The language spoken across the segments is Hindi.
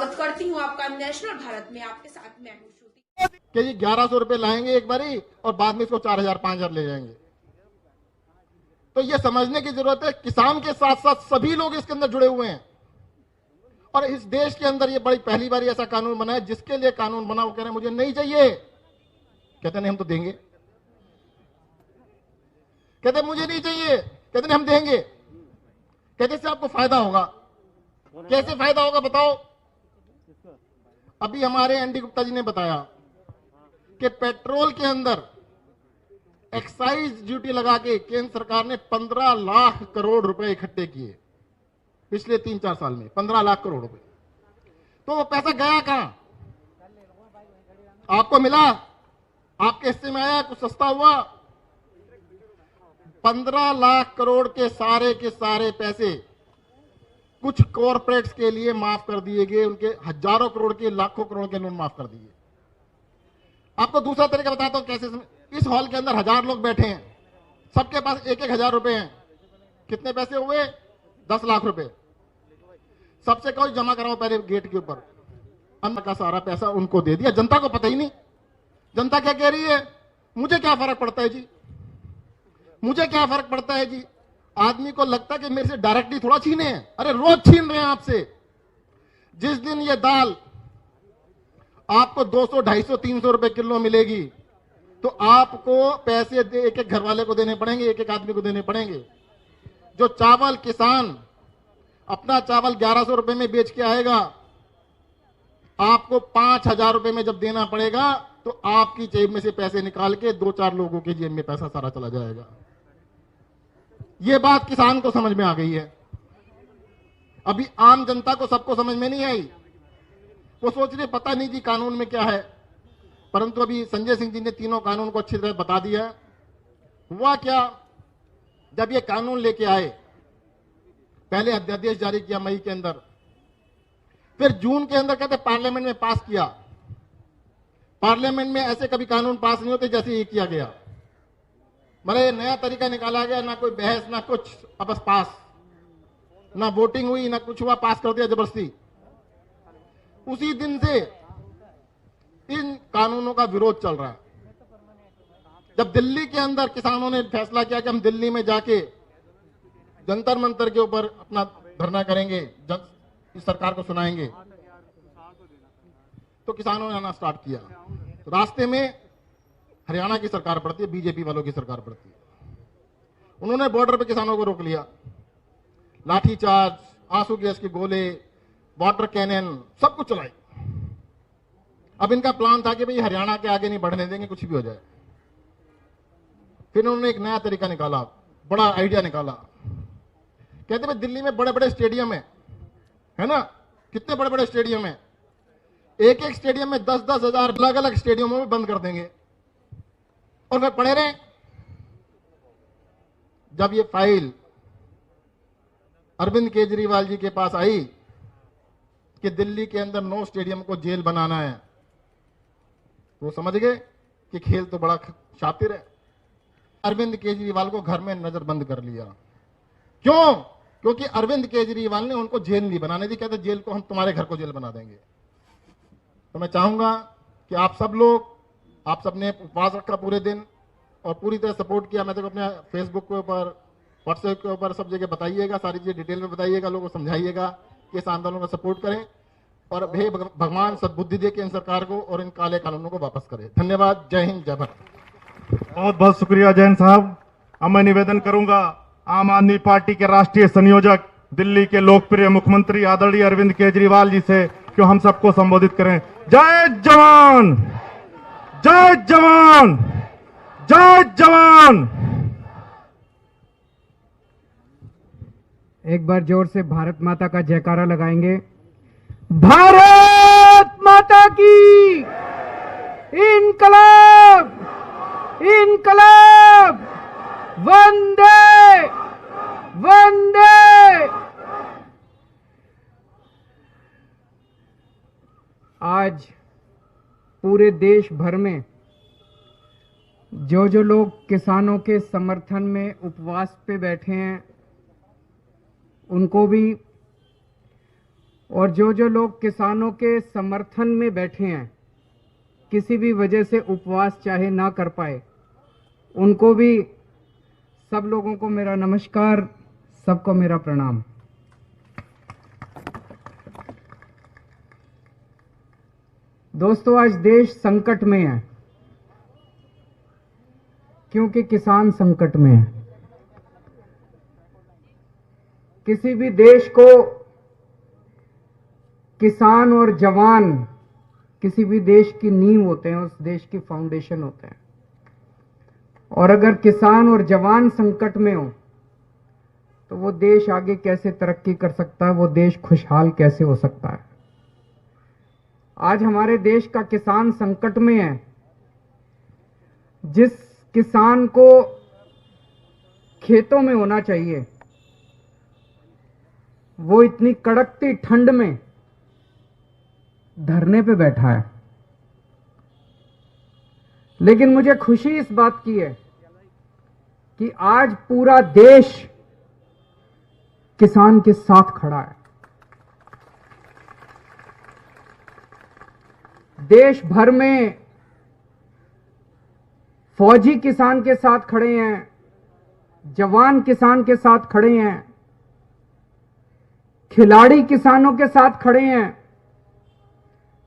स्वागत करती हूँ आपका नेशनल भारत में। आपके साथ मैं हूँ श्रुति। कि जी 1100 रुपए लाएंगे एक बारी और बाद में इसको 4000 5000 ले जाएंगे। तो ये समझने की जरूरत है, किसान के साथ साथ सभी लोग इसके अंदर जुड़े हुए हैं। और इस देश के अंदर ये बड़ी पहली बार ऐसा कानून बना है, जिसके लिए कानून बना वो कह रहे हैं मुझे नहीं चाहिए, कहते नहीं हम तो देंगे, कहते मुझे नहीं चाहिए, कहते नहीं हम देंगे, कहते से आपको फायदा होगा। कैसे फायदा होगा बताओ? अभी हमारे एनडी गुप्ता जी ने बताया कि पेट्रोल के अंदर एक्साइज ड्यूटी लगा के केंद्र सरकार ने 15 लाख करोड़ रुपए इकट्ठे किए पिछले 3-4 साल में। 15 लाख करोड़ रुपए। तो वो पैसा गया कहां? आपको मिला? आपके हिस्से में आया? कुछ सस्ता हुआ? 15 लाख करोड़ के सारे पैसे कुछ कॉरपोरेट्स के लिए माफ कर दिए गए, उनके हजारों करोड़ के लाखों करोड़ के लोन माफ कर दिए। आपको दूसरा तरीका बताता हूं कैसे। इस हॉल के अंदर 1000 लोग बैठे हैं, सबके पास 1-1 हजार रुपए हैं। कितने पैसे हुए? 10 लाख रुपए। सबसे कहो जमा कराओ पहले गेट के ऊपर। अंदर का सारा पैसा उनको दे दिया। जनता को पता ही नहीं। जनता क्या कह रही है? मुझे क्या फर्क पड़ता है जी, मुझे क्या फर्क पड़ता है जी। आदमी को लगता है कि मेरे से डायरेक्टली थोड़ा छीने हैं। अरे रोज छीन रहे हैं आपसे। जिस दिन ये दाल आपको 200, 250, 300 रुपए किलो मिलेगी तो आपको पैसे एक एक घर वाले को देने पड़ेंगे, एक एक आदमी को देने पड़ेंगे। जो चावल किसान अपना चावल 1100 रुपए में बेच के आएगा, आपको 5000 रुपए में जब देना पड़ेगा तो आपकी जेब में से पैसे निकाल के 2-4 लोगों की जेब में पैसा सारा चला जाएगा। ये बात किसान को समझ में आ गई है। अभी आम जनता को सबको समझ में नहीं आई। वो सोच रहे पता नहीं जी कानून में क्या है। परंतु अभी संजय सिंह जी ने तीनों कानून को अच्छी तरह बता दिया है। हुआ क्या, जब ये कानून लेके आए, पहले अध्यादेश जारी किया मई के अंदर, फिर जून के अंदर कहते पार्लियामेंट में पास किया। पार्लियामेंट में ऐसे कभी कानून पास नहीं होते जैसे ये किया गया। मतलब नया तरीका निकाला गया, ना कोई बहस ना कुछ, अब बस पास। ना वोटिंग हुई ना कुछ हुआ, पास कर दिया जबरदस्ती। उसी दिन से इन कानूनों का विरोध चल रहा है। जब दिल्ली के अंदर किसानों ने फैसला किया कि हम दिल्ली में जाके जंतर मंतर के ऊपर अपना धरना करेंगे, इस सरकार को सुनाएंगे, तो किसानों ने आना स्टार्ट किया। तो रास्ते में हरियाणा की सरकार पड़ती है, बीजेपी वालों की सरकार पड़ती है। उन्होंने बॉर्डर पे किसानों को रोक लिया। लाठीचार्ज, आंसू गैस के गोले, वाटर कैनन, सब कुछ चलाई। अब इनका प्लान था कि भाई हरियाणा के आगे नहीं बढ़ने देंगे, कुछ भी हो जाए। फिर उन्होंने एक नया तरीका निकाला, बड़ा आइडिया निकाला। कहते भाई दिल्ली में बड़े बड़े स्टेडियम है ना, कितने बड़े बड़े स्टेडियम है, एक एक स्टेडियम में 10-10 हजार अलग अलग स्टेडियमों में बंद कर देंगे और फिर पड़े रहे। जब ये फाइल अरविंद केजरीवाल जी के पास आई कि दिल्ली के अंदर 9 स्टेडियम को जेल बनाना है, वो समझ गए कि खेल तो बड़ा शातिर है। अरविंद केजरीवाल को घर में नजरबंद कर लिया। क्यों? क्योंकि अरविंद केजरीवाल ने उनको जेल नहीं बनाने दी। कहते जेल को हम तुम्हारे घर को जेल बना देंगे। तो मैं चाहूंगा कि आप सब लोग, आप सबने उपवास रखा पूरे दिन और पूरी तरह सपोर्ट किया। मैं तो अपने फेसबुक के ऊपर, व्हाट्सएप के ऊपर सब जगह बताइएगा, सारी चीजें डिटेल में बताइएगा, लोगों को समझाइएगा कि इस आंदोलन को सपोर्ट करें और भगवान सद्बुद्धि दे के इन सरकार को और इन काले कानूनों को वापस करें। धन्यवाद। जय हिंद, जय भारत। बहुत बहुत शुक्रिया जैन साहब। अब मैं निवेदन करूंगा आम आदमी पार्टी के राष्ट्रीय संयोजक, दिल्ली के लोकप्रिय मुख्यमंत्री आदरणीय अरविंद केजरीवाल जी से कि हम सबको संबोधित करें। जय जवान, जय जवान, जय जवान। एक बार जोर से भारत माता का जयकारा लगाएंगे। भारत माता की इनकलाब, इनकलाब, वंदे वंदे। आज पूरे देश भर में जो लोग किसानों के समर्थन में उपवास पे बैठे हैं, उनको भी और जो लोग किसानों के समर्थन में बैठे हैं, किसी भी वजह से उपवास चाहे ना कर पाए, उनको भी सब लोगों को मेरा नमस्कार, सबको मेरा प्रणाम। दोस्तों, आज देश संकट में है क्योंकि किसान संकट में है। किसी भी देश को किसान और जवान किसी भी देश की नींव होते हैं, उस देश की फाउंडेशन होते हैं। और अगर किसान और जवान संकट में हो तो वो देश आगे कैसे तरक्की कर सकता है, वो देश खुशहाल कैसे हो सकता है। आज हमारे देश का किसान संकट में है। जिस किसान को खेतों में होना चाहिए, वो इतनी कड़कती ठंड में धरने पे बैठा है। लेकिन मुझे खुशी इस बात की है कि आज पूरा देश किसान के साथ खड़ा है। देश भर में फौजी किसान के साथ खड़े हैं, जवान किसान के साथ खड़े हैं, खिलाड़ी किसानों के साथ खड़े हैं,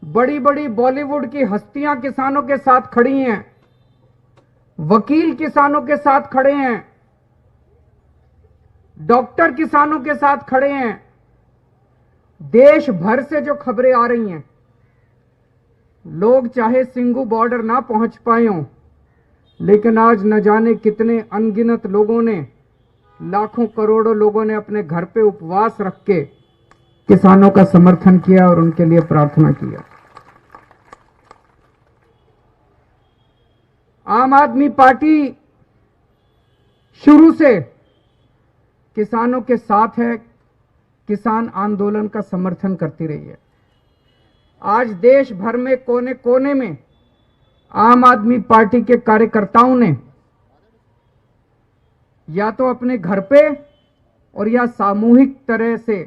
बड़ी बड़ी बॉलीवुड की हस्तियां किसानों के साथ खड़ी हैं, वकील किसानों के साथ खड़े हैं, डॉक्टर किसानों के साथ खड़े हैं। देश भर से जो खबरें आ रही हैं, लोग चाहे सिंगू बॉर्डर ना पहुंच पाए हों, लेकिन आज न जाने कितने अनगिनत लोगों ने, लाखों करोड़ों लोगों ने अपने घर पे उपवास रख के किसानों का समर्थन किया और उनके लिए प्रार्थना किया। आम आदमी पार्टी शुरू से किसानों के साथ है, किसान आंदोलन का समर्थन करती रही है। आज देश भर में कोने कोने में आम आदमी पार्टी के कार्यकर्ताओं ने या तो अपने घर पे और या सामूहिक तरह से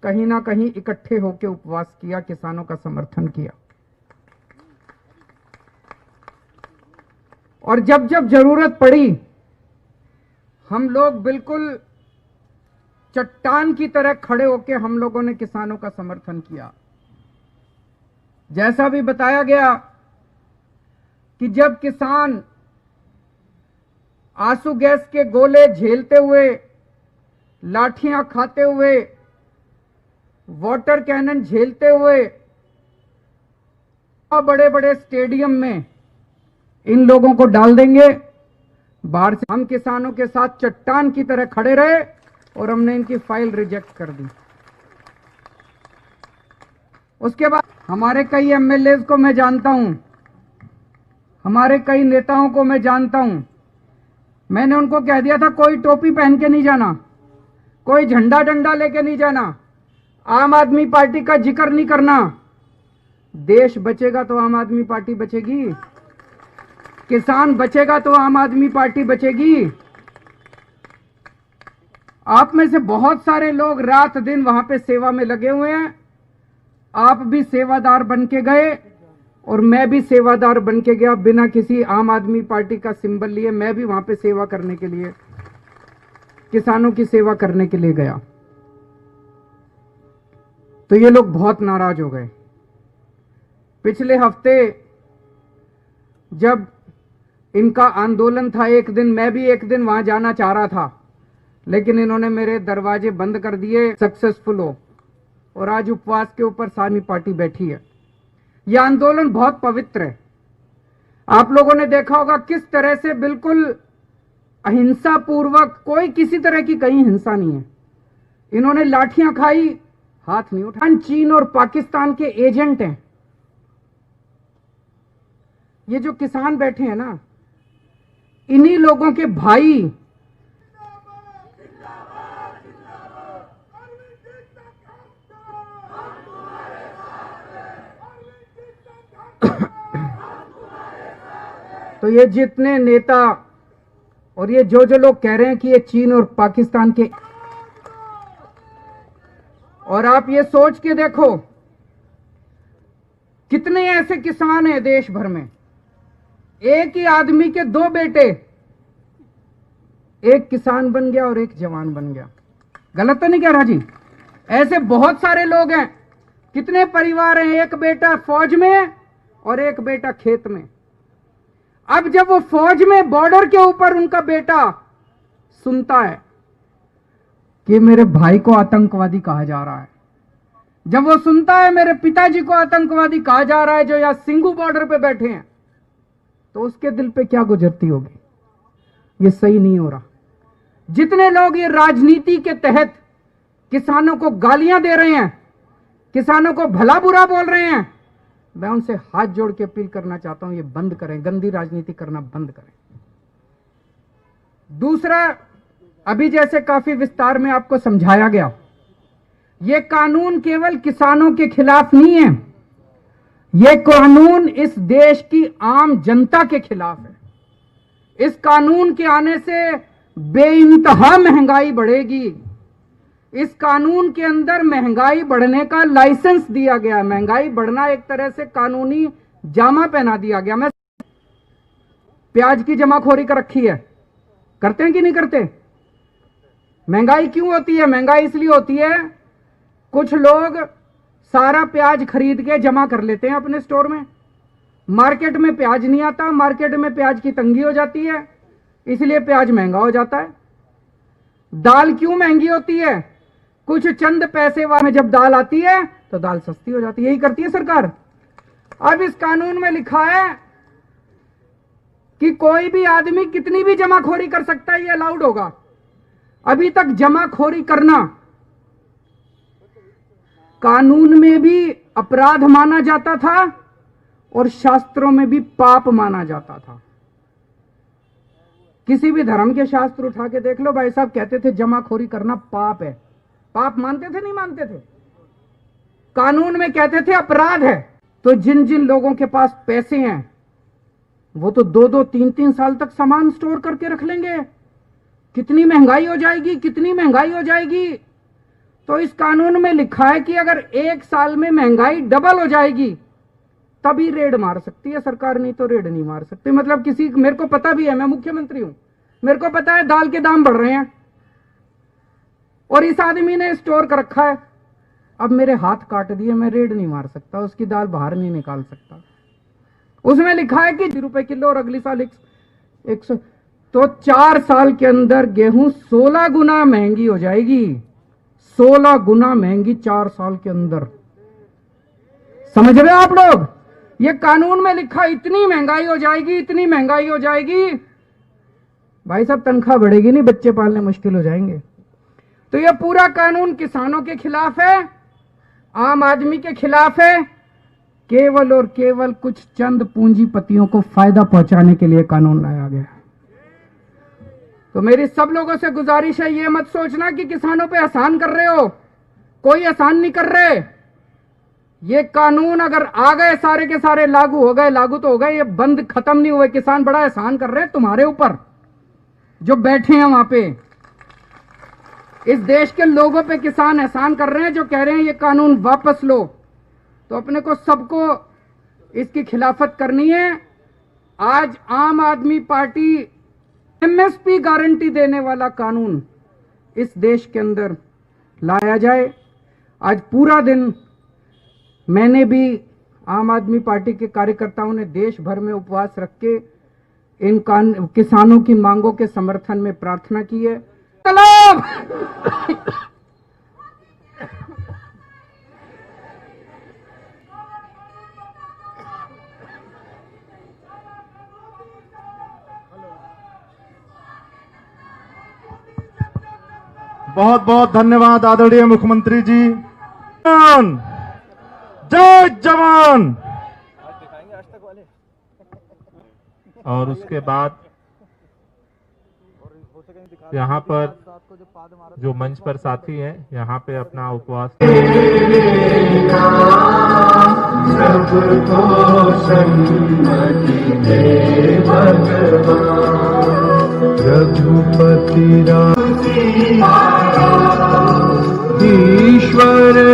कहीं ना कहीं इकट्ठे होकर उपवास किया, किसानों का समर्थन किया। और जब जब जरूरत पड़ी, हम लोग बिल्कुल चट्टान की तरह खड़े होकर हम लोगों ने किसानों का समर्थन किया। जैसा भी बताया गया कि जब किसान आंसू गैस के गोले झेलते हुए, लाठियां खाते हुए, वाटर कैनन झेलते हुए बड़े बड़े स्टेडियम में इन लोगों को डाल देंगे, बाहर से हम किसानों के साथ चट्टान की तरह खड़े रहे और हमने इनकी फाइल रिजेक्ट कर दी। उसके बाद हमारे कई एमएलए को मैं जानता हूं, हमारे कई नेताओं को मैं जानता हूं। मैंने उनको कह दिया था कोई टोपी पहन के नहीं जाना, कोई झंडा डंडा लेके नहीं जाना, आम आदमी पार्टी का जिक्र नहीं करना। देश बचेगा तो आम आदमी पार्टी बचेगी, किसान बचेगा तो आम आदमी पार्टी बचेगी। आप में से बहुत सारे लोग रात दिन वहां पे सेवा में लगे हुए हैं। आप भी सेवादार बन के गए और मैं भी सेवादार बन के गया, बिना किसी आम आदमी पार्टी का सिंबल लिए। मैं भी वहां पे सेवा करने के लिए, किसानों की सेवा करने के लिए गया। तो ये लोग बहुत नाराज हो गए। पिछले हफ्ते जब इनका आंदोलन था, एक दिन मैं भी एक दिन वहां जाना चाह रहा था, लेकिन इन्होंने मेरे दरवाजे बंद कर दिए सक्सेसफुल हो। और आज उपवास के ऊपर सारी पार्टी बैठी है। यह आंदोलन बहुत पवित्र है। आप लोगों ने देखा होगा किस तरह से बिल्कुल अहिंसा पूर्वक, कोई किसी तरह की कहीं हिंसा नहीं है। इन्होंने लाठियां खाई, हाथ नहीं उठाया। चीन और पाकिस्तान के एजेंट हैं ये जो किसान बैठे हैं ना, इन्हीं लोगों के भाई तो ये जितने नेता और ये जो लोग कह रहे हैं कि ये चीन और पाकिस्तान के, और आप ये सोच के देखो कितने ऐसे किसान हैं देश भर में, एक ही आदमी के दो बेटे, एक किसान बन गया और एक जवान बन गया। गलत तो नहीं कह रहा जी? ऐसे बहुत सारे लोग हैं। कितने परिवार हैं, एक बेटा फौज में और एक बेटा खेत में। अब जब वो फौज में बॉर्डर के ऊपर उनका बेटा सुनता है कि मेरे भाई को आतंकवादी कहा जा रहा है, जब वो सुनता है मेरे पिताजी को आतंकवादी कहा जा रहा है जो यहां सिंघू बॉर्डर पे बैठे हैं, तो उसके दिल पे क्या गुजरती होगी? ये सही नहीं हो रहा। जितने लोग ये राजनीति के तहत किसानों को गालियां दे रहे हैं, किसानों को भला बुरा बोल रहे हैं, मैं उनसे हाथ जोड़ के अपील करना चाहता हूं, ये बंद करें, गंदी राजनीति करना बंद करें। दूसरा, अभी जैसे काफी विस्तार में आपको समझाया गया, ये कानून केवल किसानों के खिलाफ नहीं है, ये कानून इस देश की आम जनता के खिलाफ है। इस कानून के आने से बेइंतहा महंगाई बढ़ेगी। इस कानून के अंदर महंगाई बढ़ने का लाइसेंस दिया गया है। महंगाई बढ़ना एक तरह से कानूनी जामा पहना दिया गया। मैं प्याज की जमाखोरी कर रखी है, करते हैं कि नहीं करते? महंगाई क्यों होती है? महंगाई इसलिए होती है, कुछ लोग सारा प्याज खरीद के जमा कर लेते हैं अपने स्टोर में, मार्केट में प्याज नहीं आता, मार्केट में प्याज की तंगी हो जाती है, इसलिए प्याज महंगा हो जाता है। दाल क्यों महंगी होती है? कुछ चंद पैसे में जब दाल आती है तो दाल सस्ती हो जाती है। यही करती है सरकार। अब इस कानून में लिखा है कि कोई भी आदमी कितनी भी जमाखोरी कर सकता है, ये अलाउड होगा। अभी तक जमाखोरी करना कानून में भी अपराध माना जाता था और शास्त्रों में भी पाप माना जाता था। किसी भी धर्म के शास्त्र उठा के देख लो, भाई साहब कहते थे जमाखोरी करना पाप है। पाप मानते थे नहीं मानते थे? कानून में कहते थे अपराध है। तो जिन जिन लोगों के पास पैसे हैं वो तो 2-2, 3-3 साल तक सामान स्टोर करके रख लेंगे। कितनी महंगाई हो जाएगी, कितनी महंगाई हो जाएगी। तो इस कानून में लिखा है कि अगर 1 साल में महंगाई डबल हो जाएगी तभी रेड मार सकती है सरकार, नहीं तो रेड नहीं मार सकती। मतलब किसी, मेरे को पता भी है, मैं मुख्यमंत्री हूं, मेरे को पता है दाल के दाम बढ़ रहे हैं और इस आदमी ने स्टोर कर रखा है, अब मेरे हाथ काट दिए, मैं रेड नहीं मार सकता, उसकी दाल बाहर नहीं निकाल सकता। उसमें लिखा है कि ₹1 किलो और अगली साल 100। तो 4 साल के अंदर गेहूं 16 गुना महंगी हो जाएगी। 16 गुना महंगी 4 साल के अंदर। समझ रहे हो आप लोग? ये कानून में लिखा, इतनी महंगाई हो जाएगी, इतनी महंगाई हो जाएगी, भाई साहब तनख्वाह बढ़ेगी नहीं, बच्चे पालने मुश्किल हो जाएंगे। तो ये पूरा कानून किसानों के खिलाफ है, आम आदमी के खिलाफ है। केवल और केवल कुछ चंद पूंजीपतियों को फायदा पहुंचाने के लिए कानून लाया गया। तो मेरी सब लोगों से गुजारिश है, ये मत सोचना कि किसानों पे एहसान कर रहे हो। कोई एहसान नहीं कर रहे। ये कानून अगर आ गए, सारे के सारे लागू हो गए, लागू तो हो गए, ये बंद खत्म नहीं हुए। किसान बड़ा एहसान कर रहे हैं तुम्हारे ऊपर, जो बैठे हैं वहां पे। इस देश के लोगों पे किसान एहसान कर रहे हैं, जो कह रहे हैं ये कानून वापस लो। तो अपने को सबको इसकी खिलाफत करनी है। आज आम आदमी पार्टी एमएसपी गारंटी देने वाला कानून इस देश के अंदर लाया जाए। आज पूरा दिन मैंने भी, आम आदमी पार्टी के कार्यकर्ताओं ने देश भर में उपवास रख के इन किसानों की मांगों के समर्थन में प्रार्थना की है। बहुत बहुत धन्यवाद आदरणीय मुख्यमंत्री जी। जय जवान। और उसके बाद यहाँ पर जो मंच पर साथी हैं, यहाँ पे अपना उपवास रघुपति राम ईश्वर